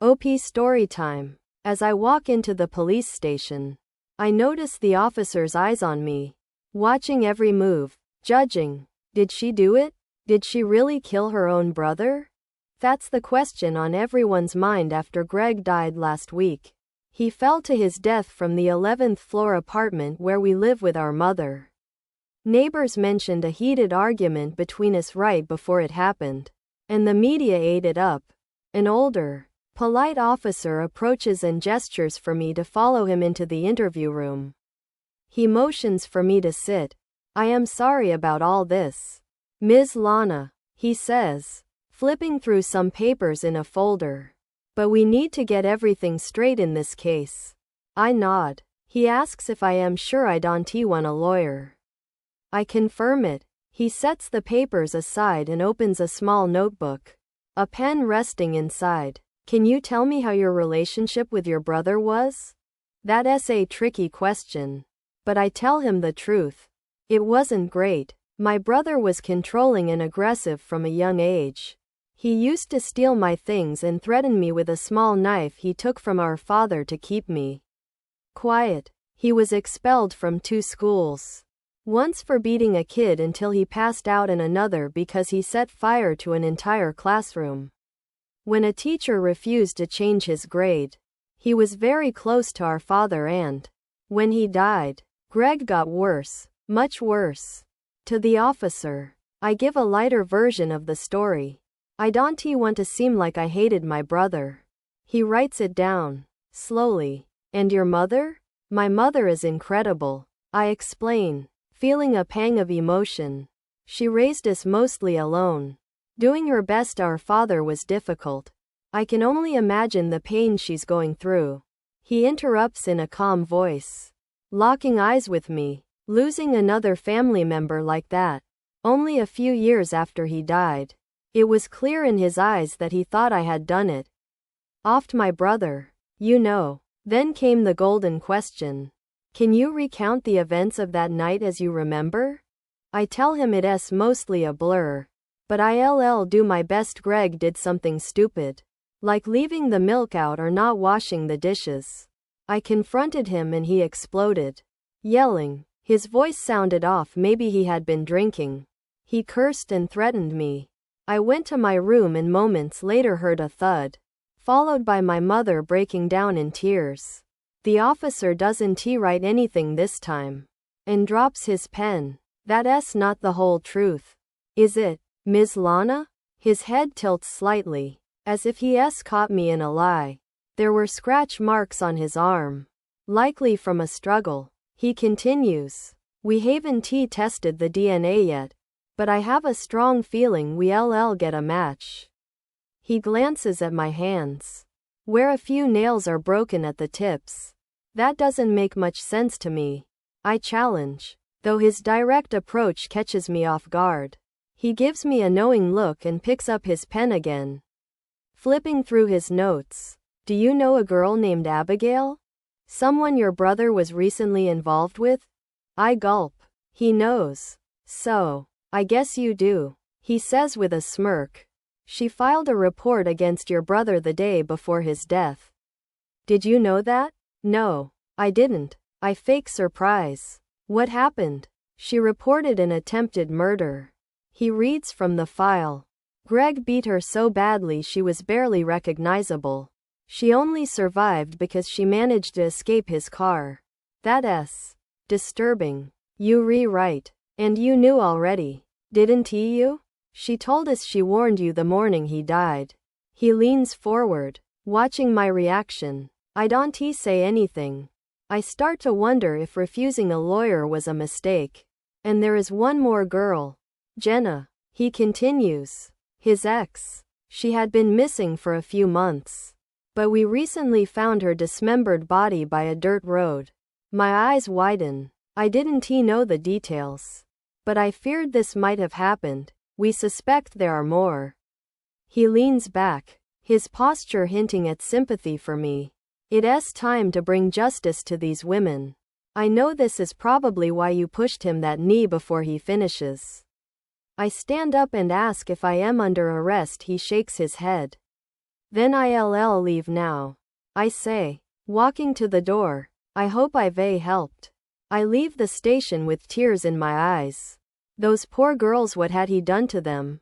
OP story time. As I walk into the police station, I notice the officer's eyes on me, watching every move, judging. Did she do it? Did she really kill her own brother? That's the question on everyone's mind after Greg died last week. He fell to his death from the 11th floor apartment where we live with our mother. Neighbors mentioned a heated argument between us right before it happened, and the media ate it up. An older, polite officer approaches and gestures for me to follow him into the interview room. He motions for me to sit. I am sorry about all this, Ms. Lana, he says, flipping through some papers in a folder. But we need to get everything straight in this case. I nod. He asks if I am sure I don't want a lawyer. I confirm it. He sets the papers aside and opens a small notebook, a pen resting inside. Can you tell me how your relationship with your brother was? That's a tricky question. But I tell him the truth. It wasn't great. My brother was controlling and aggressive from a young age. He used to steal my things and threaten me with a small knife he took from our father to keep me quiet. He was expelled from 2 schools. Once for beating a kid until he passed out and another because he set fire to an entire classroom. When a teacher refused to change his grade, he was very close to our father and, when he died, Greg got worse, much worse. To the officer, I give a lighter version of the story. I don't want to seem like I hated my brother. He writes it down, slowly. And your mother? My mother is incredible, I explain, feeling a pang of emotion. She raised us mostly alone. Doing her best. Our father was difficult. I can only imagine the pain she's going through. He interrupts in a calm voice. Locking eyes with me. Losing another family member like that, only a few years after he died. It was clear in his eyes that he thought I had done it. Offed my brother. You know. Then came the golden question. Can you recount the events of that night as you remember? I tell him it's mostly a blur. But I'll do my best. Greg did something stupid, like leaving the milk out or not washing the dishes. I confronted him and he exploded, yelling. His voice sounded off. Maybe he had been drinking. He cursed and threatened me. I went to my room and moments later heard a thud, followed by my mother breaking down in tears. The officer doesn't write anything this time, and drops his pen. That's not the whole truth, is it, Ms. Lana? His head tilts slightly, as if he's caught me in a lie. There were scratch marks on his arm, likely from a struggle. He continues. We haven't tested the DNA yet, but I have a strong feeling we'll get a match. He glances at my hands, where a few nails are broken at the tips. That doesn't make much sense to me, I challenge, though his direct approach catches me off guard. He gives me a knowing look and picks up his pen again, flipping through his notes. Do you know a girl named Abigail? Someone your brother was recently involved with? I gulp. He knows. So, I guess you do, he says with a smirk. She filed a report against your brother the day before his death. Did you know that? No, I didn't. I fake surprise. What happened? She reported an attempted murder. He reads from the file. Greg beat her so badly she was barely recognizable. She only survived because she managed to escape his car. That's disturbing. You rewrite. And you knew already, didn't you? She told us she warned you the morning he died. He leans forward, watching my reaction. I don't say anything. I start to wonder if refusing a lawyer was a mistake. And there is one more girl. Jenna. He continues. His ex. She had been missing for a few months. But we recently found her dismembered body by a dirt road. My eyes widen. I didn't know the details. But I feared this might have happened. We suspect there are more. He leans back, his posture hinting at sympathy for me. It's time to bring justice to these women. I know this is probably why you pushed him that knee before he finishes. I stand up and ask if I am under arrest. He shakes his head. Then I'll leave now. I say, walking to the door. I hope I've helped. I leave the station with tears in my eyes. Those poor girls, what had he done to them?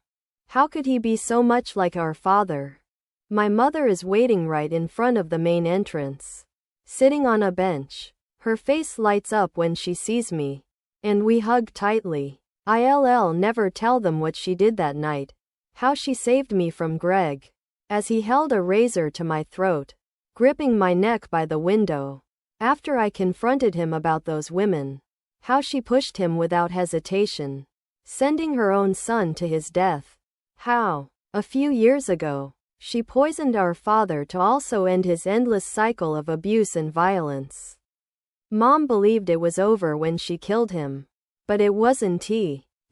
How could he be so much like our father? My mother is waiting right in front of the main entrance, sitting on a bench. Her face lights up when she sees me, and we hug tightly. I'll never tell them what she did that night, how she saved me from Greg, as he held a razor to my throat, gripping my neck by the window. After I confronted him about those women, how she pushed him without hesitation, sending her own son to his death. How, a few years ago, she poisoned our father to also end his endless cycle of abuse and violence. Mom believed it was over when she killed him. But it wasn't.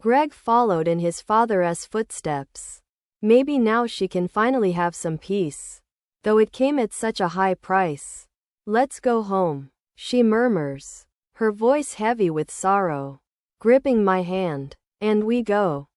Greg followed in his father's footsteps. Maybe now she can finally have some peace, though it came at such a high price. Let's go home, she murmurs, her voice heavy with sorrow, gripping my hand. And we go.